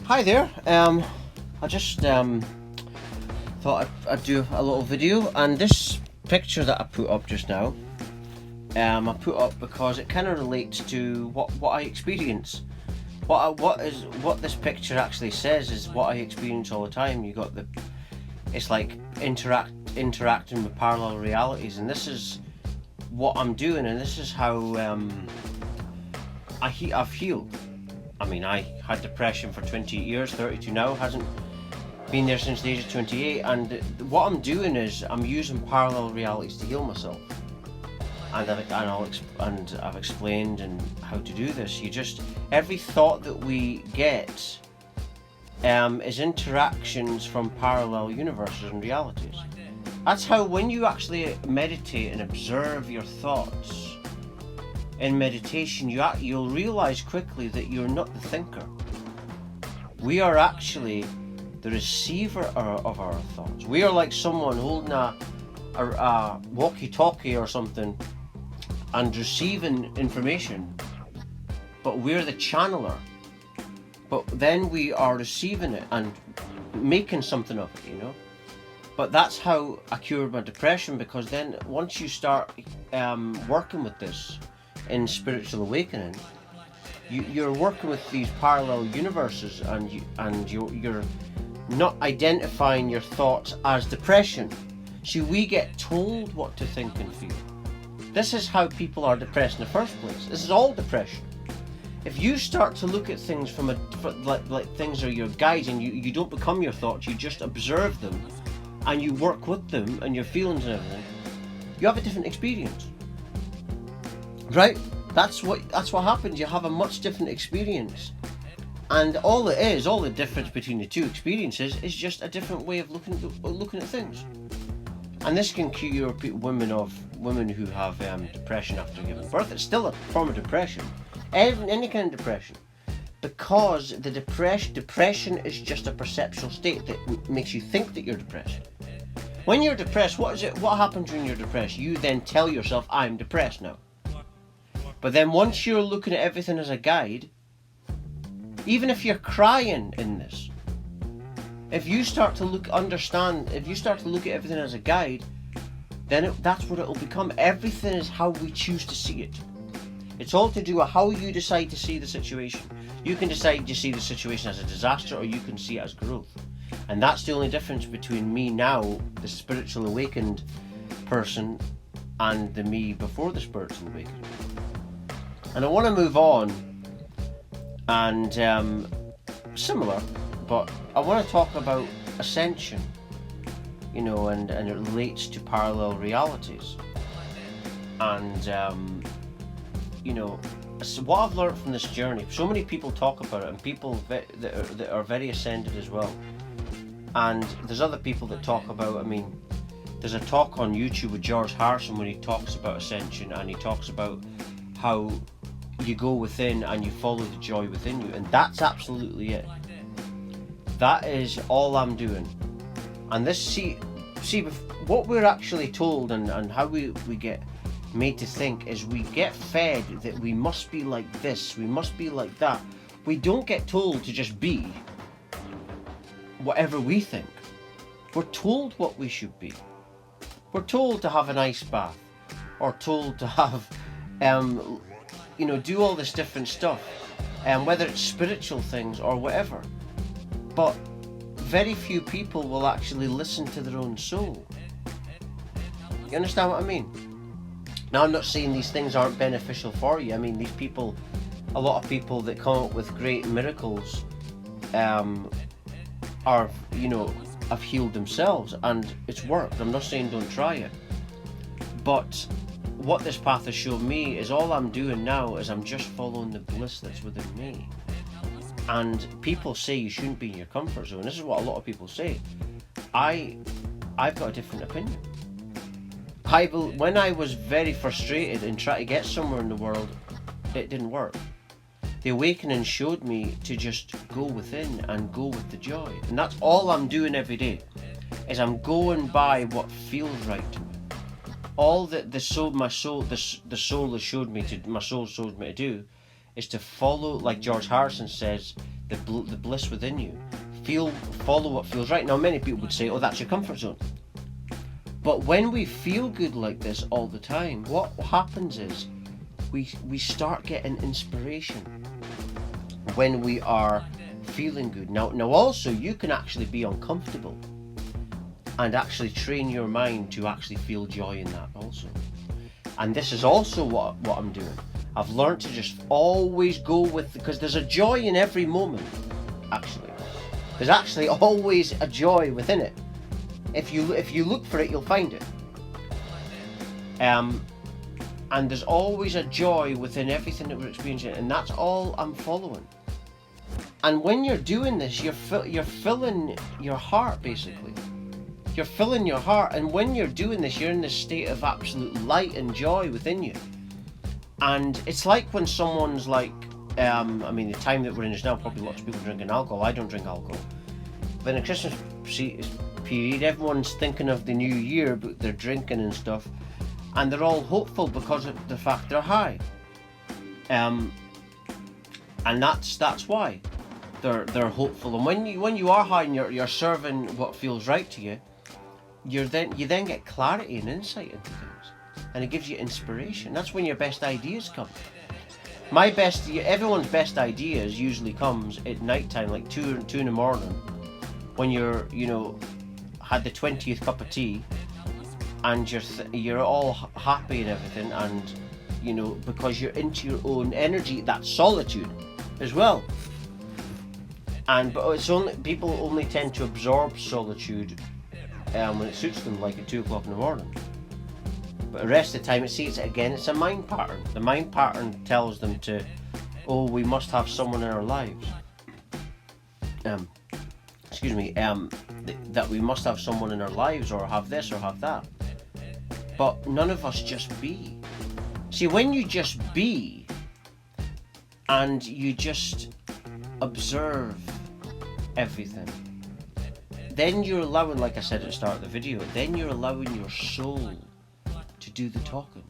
Hi there. I just thought I'd do a little video, and this picture that I put up just now, I put up because it kind of relates to what I experience. What this picture actually says is what I experience all the time. It's like interacting with parallel realities, and this is what I'm doing, and this is how I've healed. I mean, I had depression for 28 years, 32 now, hasn't been there since the age of 28, and what I'm doing is I'm using parallel realities to heal myself. And I've explained and how to do this. Every thought that we get is interactions from parallel universes and realities. That's how, when you actually meditate and observe your thoughts in meditation, you'll realize quickly that you're not the thinker. We are actually the receiver of our thoughts. We are like someone holding a walkie-talkie or something and receiving information, but we're the channeler. But then we are receiving it and making something of it, But that's how I cured my depression, because then once you start working with this in spiritual awakening, you're working with these parallel universes, and you're not identifying your thoughts as depression. See, we get told what to think and feel. This is how people are depressed in the first place. This is all depression. If you start to look at things like things are your guides, and you don't become your thoughts, you just observe them and you work with them and your feelings and everything, you have a different experience. Right? That's what happens. You have a much different experience. And all the difference between the two experiences is just a different way of looking at things. And this can cure women who have depression after giving birth. It's still a form of depression, any kind of depression, because the depression is just a perceptual state that makes you think that you're depressed. When you're depressed, what happens when you're depressed? You then tell yourself, I'm depressed now. But then once you're looking at everything as a guide, even if you're crying in this, if you start to look at everything as a guide, then that's what it'll become. Everything is how we choose to see it. It's all to do with how you decide to see the situation. You can decide to see the situation as a disaster, or you can see it as growth. And that's the only difference between me now, the spiritual awakened person, and the me before the spiritual awakening. And I want to move on, and similar, but I want to talk about ascension, and it relates to parallel realities. And so what I've learned from this journey, so many people talk about it, and people that are very ascended as well. And there's other people that talk about, there's a talk on YouTube with George Harrison when he talks about ascension, and he talks about how you go within and you follow the joy within you, and that's absolutely it. That is all I'm doing. And this, see what we're actually told, and how we get made to think, is we get fed that we must be like this, we must be like that. We don't get told to just be whatever we think. We're told what we should be. We're told to have an ice bath, or told to have do all this different stuff, whether it's spiritual things or whatever. But very few people will actually listen to their own soul. You understand what I mean? Now, I'm not saying these things aren't beneficial for you. These people, a lot of people that come up with great miracles, have healed themselves, and it's worked. I'm not saying don't try it. But what this path has shown me is all I'm doing now is I'm just following the bliss that's within me. And people say you shouldn't be in your comfort zone. This is what a lot of people say. I've got a different opinion. When I was very frustrated and trying to get somewhere in the world, it didn't work. The awakening showed me to just go within and go with the joy. And that's all I'm doing every day, is I'm going by what feels right to me. All that the soul has showed me to do is to follow, like George Harrison says, the bliss within you. Follow what feels right. Now, many people would say, oh, that's your comfort zone. But when we feel good like this all the time, what happens is we start getting inspiration when we are feeling good. Now also, you can actually be uncomfortable and actually train your mind to actually feel joy in that also. And this is also what I'm doing. I've learned to just always go with, because there's a joy in every moment, actually. There's actually always a joy within it. If you look for it, you'll find it. And there's always a joy within everything that we're experiencing, and that's all I'm following. And when you're doing this, you're filling your heart, basically. You're filling your heart, and when you're doing this, you're in this state of absolute light and joy within you. And it's like when someone's like, the time that we're in is now, probably lots of people drinking alcohol. I don't drink alcohol. But in a Christmas period, everyone's thinking of the new year, but they're drinking and stuff, and they're all hopeful because of the fact they're high. And that's why they're hopeful. And when you are high and you're serving what feels right to you, you then get clarity and insight into things, and it gives you inspiration. That's when your best ideas come. Everyone's best ideas usually comes at night time, like 2 in the morning, when you're had the 20th cup of tea, and you're all happy and everything, and because you're into your own energy, that solitude as well. But it's only people only tend to absorb solitude when it suits them, like at 2 o'clock in the morning. But the rest of the time, it's a mind pattern. The mind pattern tells them we must have someone in our lives. That we must have someone in our lives, or have this or have that. But none of us just be. See, when you just be, and you just observe everything, then you're allowing, like I said at the start of the video, then you're allowing your soul to do the talking,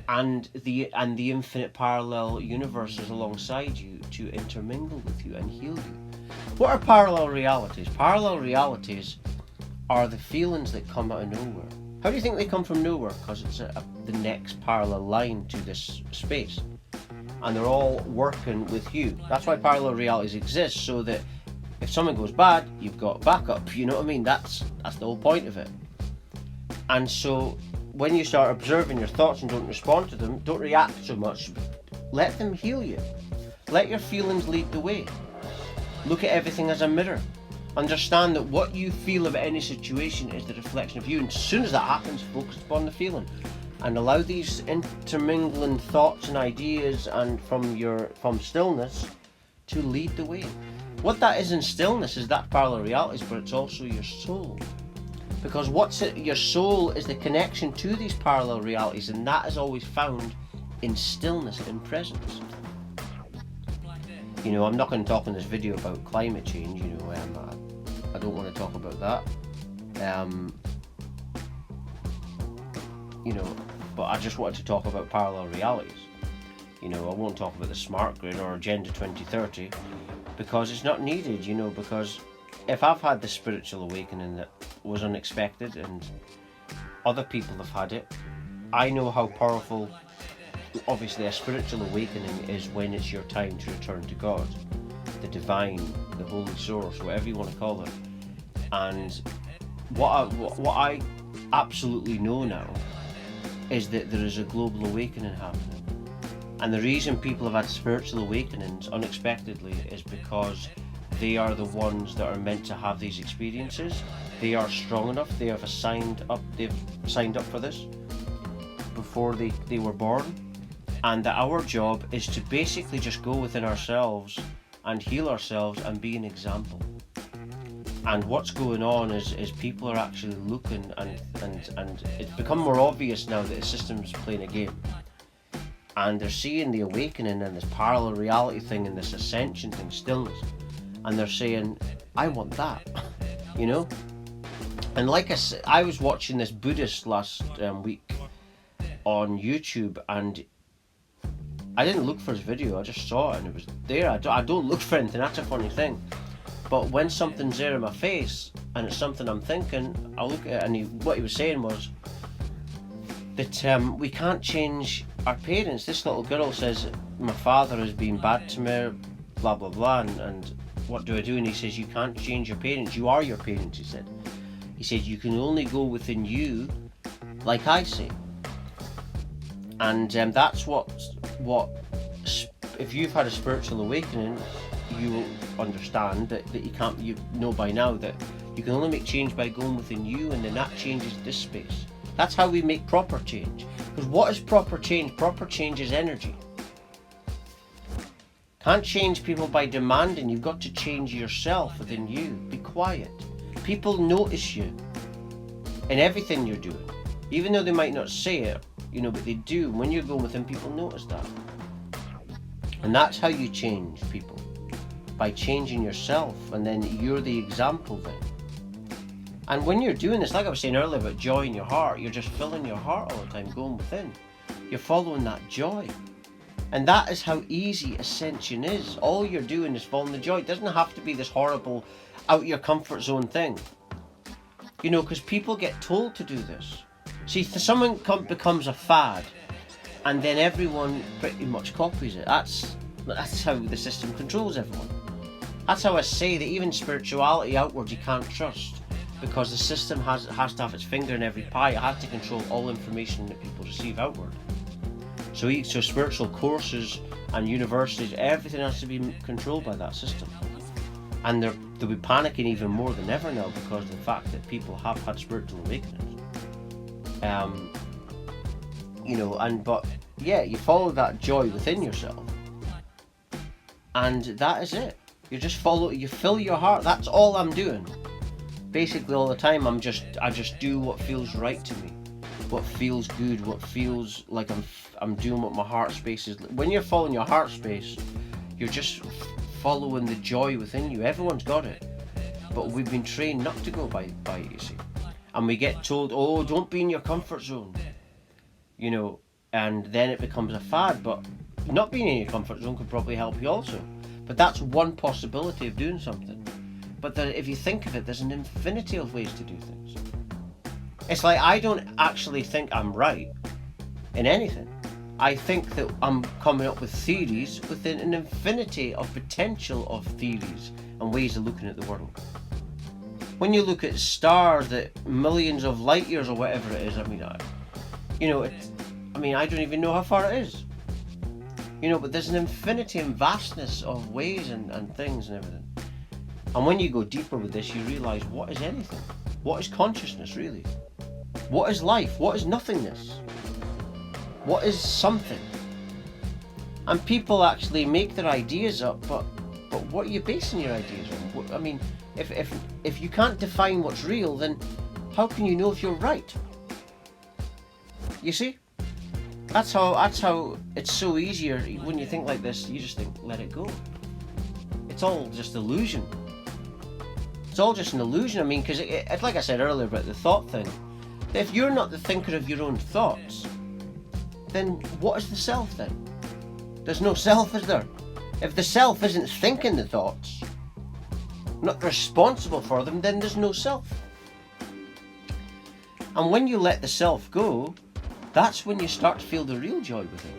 and the infinite parallel universes alongside you to intermingle with you and heal you. What are parallel realities? Parallel realities are the feelings that come out of nowhere. How do you think they come from nowhere? Because it's the next parallel line to this space, and they're all working with you. That's why parallel realities exist, so that if something goes bad, you've got backup. You know what I mean? That's the whole point of it. And so when you start observing your thoughts and don't respond to them, don't react so much, let them heal you. Let your feelings lead the way. Look at everything as a mirror. Understand that what you feel about any situation is the reflection of you. And as soon as that happens, focus upon the feeling, and allow these intermingling thoughts and ideas and from stillness to lead the way. What that is in stillness is that parallel realities, but it's also your soul. Because your soul is the connection to these parallel realities, and that is always found in stillness, in presence. I'm not going to talk in this video about climate change. I don't want to talk about that. But I just wanted to talk about parallel realities. I won't talk about the smart grid or Agenda 2030 because it's not needed. Because if I've had the spiritual awakening that was unexpected and other people have had it, I know how powerful, obviously, a spiritual awakening is when it's your time to return to God, the divine, the holy source, whatever you want to call it. And what I absolutely know now is that there is a global awakening happening. And the reason people have had spiritual awakenings unexpectedly is because they are the ones that are meant to have these experiences. They are strong enough, they've signed up for this before they were born. And that our job is to basically just go within ourselves and heal ourselves and be an example. And what's going on is people are actually looking, and it's become more obvious now that the system's playing a game. And they're seeing the awakening and this parallel reality thing and this ascension thing, stillness. And they're saying, I want that, And like I said, I was watching this Buddhist last week on YouTube, and I didn't look for his video, I just saw it and it was there. I don't look for anything, that's a funny thing. But when something's there in my face and it's something I'm thinking, I look at it, and what he was saying was that we can't change our parents. This little girl says, my father has been bad to me, blah blah blah, and what do I do? And he says, you can't change your parents, you are your parents, he said. He said, you can only go within you, like I say. And that's what if you've had a spiritual awakening, you will understand that you can't, you know by now that you can only make change by going within you, and then that changes this space. That's how we make proper change. Because what is proper change? Proper change is energy. Can't change people by demanding, you've got to change yourself within you. Be quiet. People notice you in everything you're doing. Even though they might not say it, but they do. When you're going within, people notice that. And that's how you change people. By changing yourself, and then you're the example then. And when you're doing this, like I was saying earlier about joy in your heart, you're just filling your heart all the time, going within. You're following that joy. And that is how easy ascension is. All you're doing is following the joy. It doesn't have to be this horrible, out your comfort zone thing. Because people get told to do this. See, someone becomes a fad, and then everyone pretty much copies it. That's how the system controls everyone. That's how I say that even spirituality outward you can't trust, because the system has to have its finger in every pie. It has to control all information that people receive outward. So spiritual courses and universities, everything has to be controlled by that system. And they'll be panicking even more than ever now because of the fact that people have had spiritual awakenings. But you follow that joy within yourself, and that is it. You fill your heart. That's all I'm doing. Basically all the time I just do what feels right to me, what feels good, what feels like I'm doing what my heart space is. When you're following your heart space, you're just following the joy within you. Everyone's got it, but we've been trained not to go by it, you see. And we get told, oh, don't be in your comfort zone, and then it becomes a fad. But not being in your comfort zone could probably help you also. But that's one possibility of doing something. But if you think of it, there's an infinity of ways to do things. It's like I don't actually think I'm right in anything. I think that I'm coming up with theories within an infinity of potential of theories and ways of looking at the world. When you look at stars that millions of light years or whatever it is, I don't even know how far it is. But there's an infinity and vastness of ways and things and everything. And when you go deeper with this, you realise what is anything? What is consciousness really? What is life? What is nothingness? What is something? And people actually make their ideas up, but what are you basing your ideas on? If you can't define what's real, then how can you know if you're right? You see? That's how it's so easier when you think like this. You just think, let it go. It's all just illusion. It's all just an illusion. Because it's like I said earlier about the thought thing. If you're not the thinker of your own thoughts, then what is the self then? There's no self, is there? If the self isn't thinking the thoughts, not responsible for them, then there's no self. And when you let the self go, that's when you start to feel the real joy within.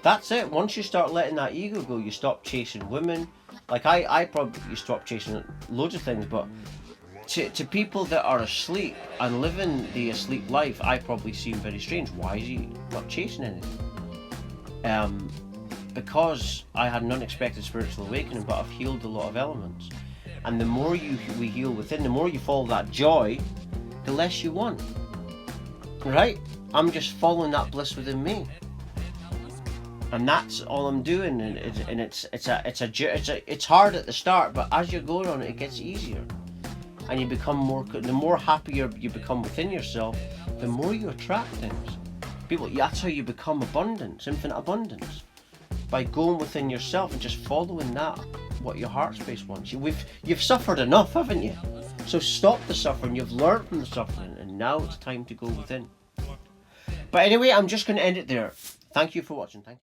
That's it. Once you start letting that ego go, you stop chasing women. Like I probably stopped chasing loads of things, but to people that are asleep and living the asleep life, I probably seem very strange. Why is he not chasing anything? Because I had an unexpected spiritual awakening, but I've healed a lot of elements. And the more we heal within, the more you follow that joy, the less you want. Right? I'm just following that bliss within me, and that's all I'm doing. And it's hard at the start, but as you're going on it gets easier, and you become the more happier you become within yourself, the more you attract things. That's how you become abundance, infinite abundance, by going within yourself and just following that, what your heart space wants. You've suffered enough, haven't you? So stop the suffering. You've learned from the suffering, and now it's time to go within. But anyway, I'm just going to end it there. Thank you for watching. Thank you.